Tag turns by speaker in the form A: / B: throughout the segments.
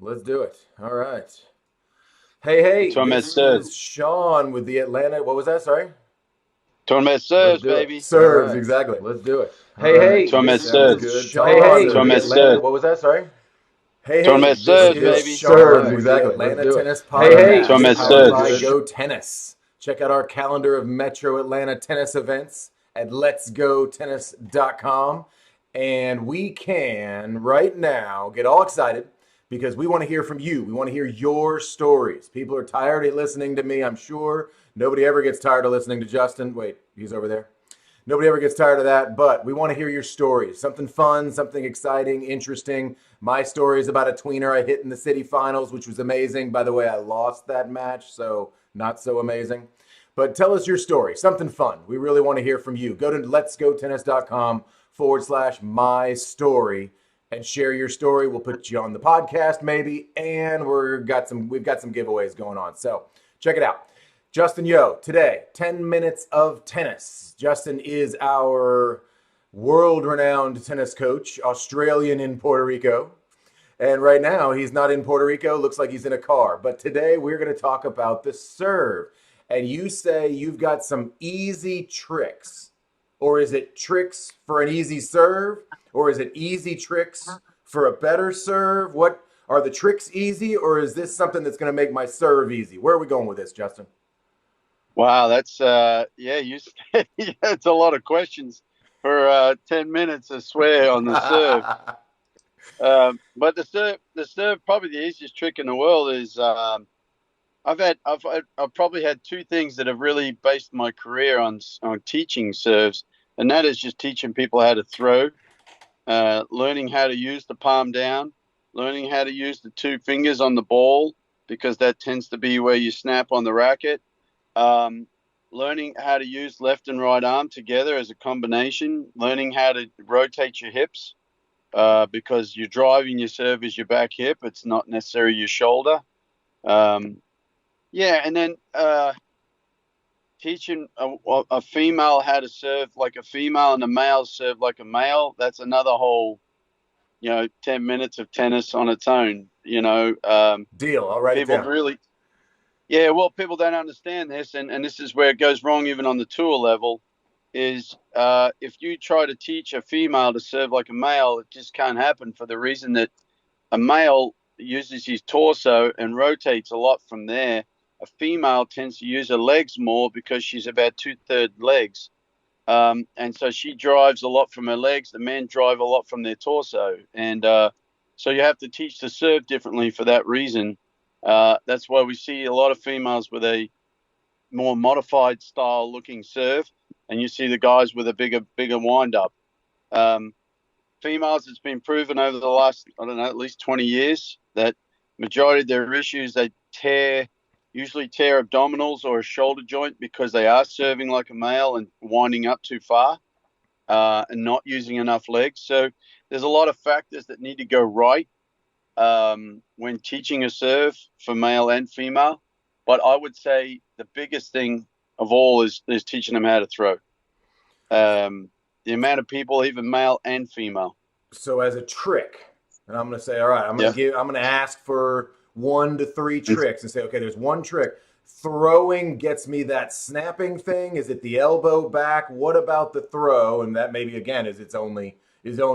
A: Let's do it. All right. Hey,
B: Talking about
A: this
B: serves.
A: is Sean with the Atlanta. What was that? Sorry.
B: Talking about
A: Let's
B: serves,
A: do it.
B: baby.
A: Serves, exactly. Let's do it. All
B: All right.
A: right.
B: Talking about
A: This is
B: serves.
A: Sean with
B: Talking
A: the
B: about
A: Atlanta.
B: serves.
A: What was that? Sorry.
B: Talking about
A: This
B: serves,
A: is
B: baby.
A: Sean with the Atlanta Tennis
B: Talking
A: Podcast,
B: about
A: powered by
B: serves.
A: Go Tennis. Check out our calendar of Metro Atlanta tennis events at letsgotennis.com. And we can right now get all excited because we want to hear from you. We want to hear your stories. People are tired of listening to me, I'm sure. Nobody ever gets tired of listening to Justin. Wait, he's over there. Nobody ever gets tired of that, but we want to hear your stories. Something fun, something exciting, interesting. My story is about a tweener I hit in the city finals, which was amazing. By the way, I lost that match, so not so amazing. But tell us your story, something fun. We really want to hear from you. Go to letsgotennis.com/my story and share your story. We'll put you on the podcast maybe, and we've got some giveaways going on. So check it out. Justin Yeo, today, 10 minutes of tennis. Justin is our world renowned tennis coach, Australian in Puerto Rico. And right now, he's not in Puerto Rico. Looks like he's in a car. But today, we're going to talk about the serve. And you say you've got some easy tricks. Or is it tricks for an easy serve? Or is it easy tricks for a better serve? What are the tricks easy? Or is this something that's going to make my serve easy? Where are we going with this, Justin?
B: Wow, that's yeah, yeah, it's a lot of questions for 10 minutes, I swear, on the serve. But the serve, probably the easiest trick in the world is I've probably had two things that have really based my career on teaching serves, and that is just teaching people how to throw, learning how to use the palm down, learning how to use the two fingers on the ball because that tends to be where you snap on the racket. Um, Learning how to use left and right arm together as a combination, learning how to rotate your hips because you're driving your serve is your back hip. It's not necessarily your shoulder. Um, yeah, and then teaching a female how to serve like a female and a male serve like a male. That's another whole 10 minutes of tennis on its own.
A: Deal. I'll write it
B: People
A: down.
B: really, yeah, well, people don't understand this, and this is where it goes wrong even on the tour level. Is if you try to teach a female to serve like a male, it just can't happen for the reason that a male uses his torso and rotates a lot from there. A female tends to use her legs more because she's about two-thirds legs. And so she drives a lot from her legs. The men drive a lot from their torso. And so you have to teach the serve differently for that reason. That's why we see a lot of females with a more modified style looking serve, and you see the guys with a bigger wind up. Um, Females, it's been proven over the last, I don't know, at least 20 years that majority of their issues, they usually tear abdominals or a shoulder joint because they are serving like a male and winding up too far and not using enough legs. So there's a lot of factors that need to go right when teaching a serve for male and female. But I would say the biggest thing of all is teaching them how to throw. The amount of people, even male and female.
A: So as a trick, and I'm going to say, all right,
B: Yeah.
A: I'm going to ask for 1 to 3 tricks and say, okay, there's one trick. Throwing gets me that snapping thing. Is it the elbow back? What about the throw? And that maybe again is his own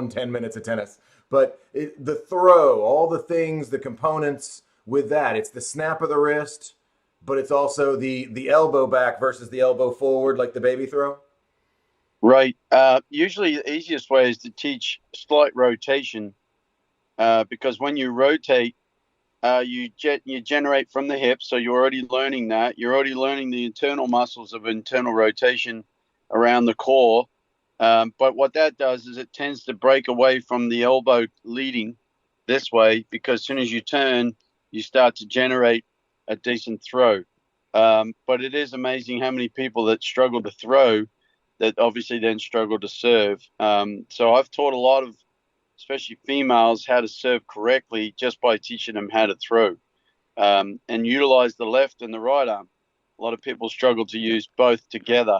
A: 10 minutes of tennis. But the throw, all the things, the components with that, it's the snap of the wrist, but it's also the elbow back versus the elbow forward, like the baby throw.
B: Right. Usually, the easiest way is to teach slight rotation because when you rotate, you generate from the hips. So you're already learning that. You're already learning the internal muscles of internal rotation around the core. But what that does is it tends to break away from the elbow leading this way because as soon as you turn, you start to generate a decent throw. But it is amazing how many people that struggle to throw that obviously then struggle to serve. So I've taught a lot of, especially females, how to serve correctly just by teaching them how to throw and utilize the left and the right arm. A lot of people struggle to use both together.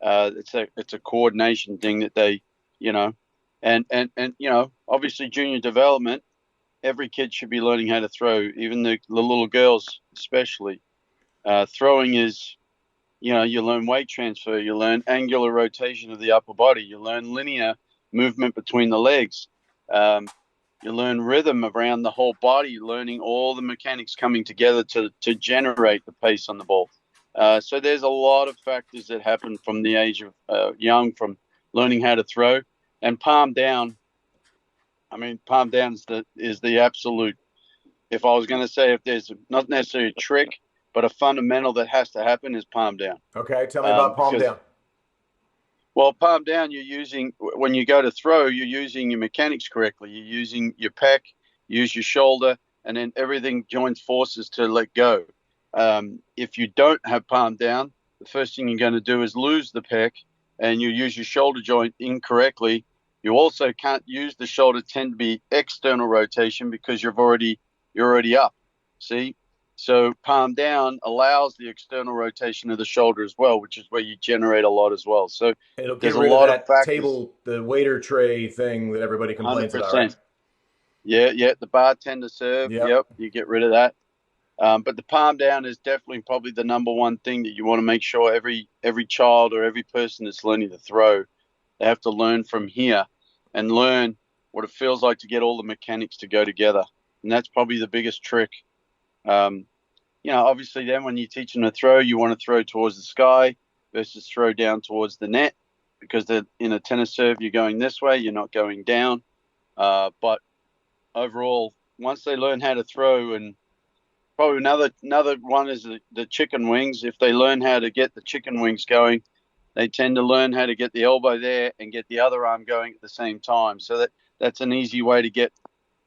B: It's a coordination thing that they, you know, and obviously junior development. every kid should be learning how to throw, even the little girls especially. Throwing is, you learn weight transfer, you learn angular rotation of the upper body, you learn linear movement between the legs. You learn rhythm around the whole body, learning all the mechanics coming together to generate the pace on the ball. So there's a lot of factors that happen from the age of young, from learning how to throw. And palm down, I mean, palm down is the absolute. If I was going to say, if there's not necessarily a trick, but a fundamental that has to happen, is palm down.
A: Okay, tell me about palm down.
B: Well, palm down, when you go to throw, you're using your mechanics correctly. You're using your pec, use your shoulder, and then everything joins forces to let go. If you don't have palm down, the first thing you're going to do is lose the pec, and you use your shoulder joint incorrectly. You also can't use the shoulder tend to be external rotation because you're already up. See? So palm down allows the external rotation of the shoulder as well, which is where you generate a lot as well. So
A: It'll
B: there's
A: get
B: a
A: rid of
B: lot of
A: that
B: factors.
A: table, the waiter tray thing that everybody complains about, right?
B: 100%. Yeah. The bartender serve.
A: Yep.
B: Yep. You get rid of that. But the palm down is definitely probably the number one thing that you want to make sure every child or every person that's learning to throw, they have to learn from here and learn what it feels like to get all the mechanics to go together. And that's probably the biggest trick. Obviously then when you teach them to throw, you want to throw towards the sky versus throw down towards the net, because in a tennis serve, you're going this way, you're not going down. But overall, once they learn how to throw, and probably another one is the chicken wings. If they learn how to get the chicken wings going, they tend to learn how to get the elbow there and get the other arm going at the same time. So that's an easy way to get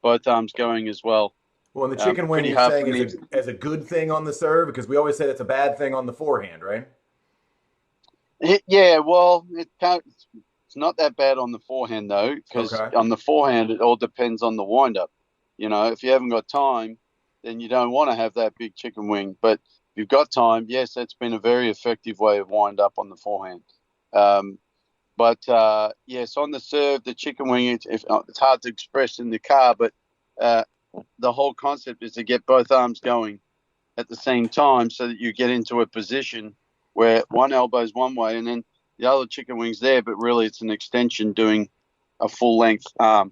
B: both arms going as well.
A: Well, and the chicken wing
B: Pretty
A: you're
B: hard
A: saying
B: for
A: is
B: me.
A: as a good thing on the serve, because we always say that's a bad thing on the forehand, right?
B: Yeah, well, it's not that bad on the forehand though, because
A: Okay.
B: on the forehand it all depends on the windup. If you haven't got time, then you don't want to have that big chicken wing. But if you've got time, yes, that's been a very effective way of wind up on the forehand. But yes, on the serve, the chicken wing, it's hard to express in the car, but the whole concept is to get both arms going at the same time so that you get into a position where one elbow's one way and then the other chicken wing's there, but really it's an extension doing a full length arm.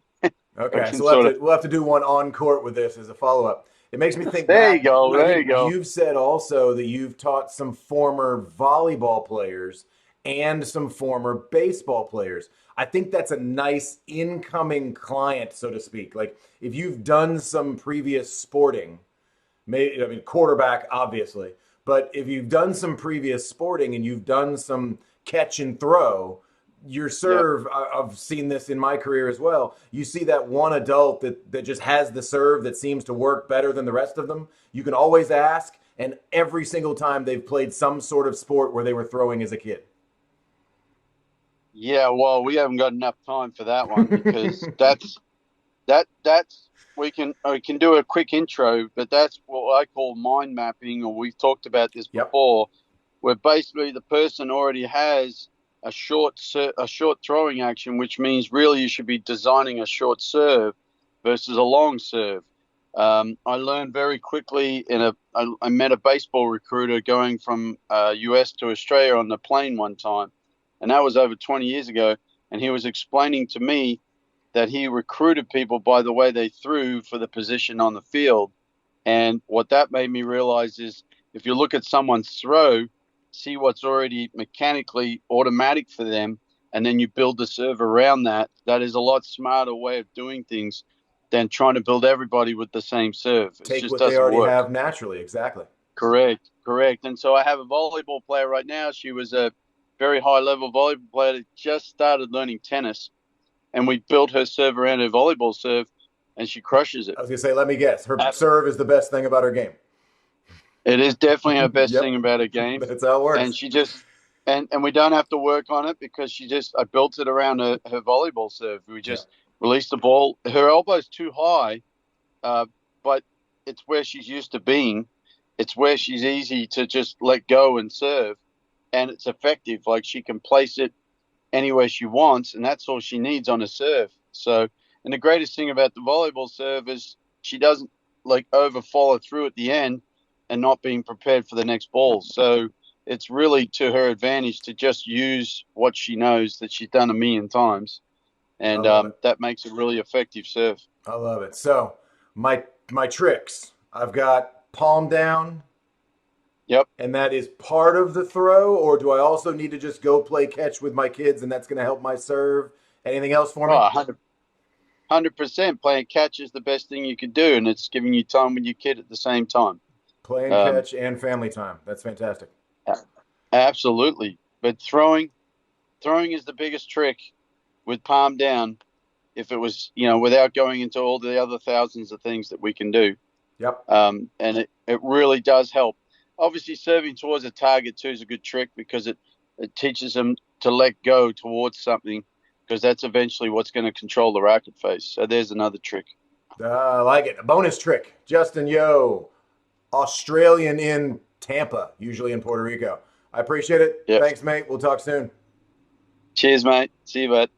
A: Okay, so we'll have to do one on court with this as a follow up. It makes me think
B: There you
A: back.
B: go.
A: I
B: There
A: think
B: you go.
A: you've said also that you've taught some former volleyball players and some former baseball players. I think that's a nice incoming client, so to speak. Like if you've done some previous sporting, maybe I mean quarterback, obviously, but if you've done some previous sporting and you've done some catch and throw, your
B: Yep.
A: serve, I've seen this in my career as well. You see that one adult that just has the serve that seems to work better than the rest of them. You can always ask, and every single time they've played some sort of sport where they were throwing as a kid.
B: Yeah, well, we haven't got enough time for that one because that's we can do a quick intro, but that's what I call mind mapping, or we've talked about this
A: Yep.
B: before, where basically the person already has a short throwing action, which means really you should be designing a short serve versus a long serve. I learned very quickly I met a baseball recruiter going from US to Australia on the plane one time, and that was over 20 years ago, and he was explaining to me that he recruited people by the way they threw for the position on the field. And what that made me realize is if you look at someone's throw, see what's already mechanically automatic for them, and then you build the serve around that, that is a lot smarter way of doing things than trying to build everybody with the same serve. It
A: Take
B: just
A: what they
B: doesn't
A: already
B: work.
A: have naturally. Exactly.
B: Correct. And so I have a volleyball player right now. She was a very high level volleyball player that just started learning tennis, and we built her serve around her volleyball serve, and she crushes it.
A: I was going to say, let me guess. Her serve is the best thing about her game.
B: It is definitely her best
A: Yep.
B: thing about her game,
A: That's how it
B: and
A: works.
B: she just and we don't have to work on it because I built it around her volleyball serve. We
A: Yeah.
B: just release the ball. Her elbow's too high, but it's where she's used to being. It's where she's easy to just let go and serve, and it's effective. Like she can place it anywhere she wants, and that's all she needs on a serve. So, and the greatest thing about the volleyball serve is she doesn't like over follow through at the end and not being prepared for the next ball. So it's really to her advantage to just use what she knows that she's done a million times,
A: I
B: and
A: love it.
B: that makes a really effective serve.
A: I love it. So my tricks. I've got palm down,
B: Yep.
A: and that is part of the throw, or do I also need to just go play catch with my kids, and that's going to help my serve? Anything else for me?
B: Oh, 100% playing catch is the best thing you could do, and it's giving you time with your kid at the same time.
A: Playing
B: Um,
A: catch and family time. That's fantastic.
B: Absolutely. But throwing is the biggest trick with palm down. If it was, without going into all the other thousands of things that we can do,
A: Yep.
B: and it really does help. Obviously, serving towards a target too is a good trick because it teaches them to let go towards something, because that's eventually what's going to control the racket face. So there's another trick.
A: I like it. A bonus trick. Justin Yeo, Australian in Tampa, usually in Puerto Rico. I appreciate it.
B: Yep.
A: Thanks, mate. We'll talk soon.
B: Cheers, mate. See you, bud.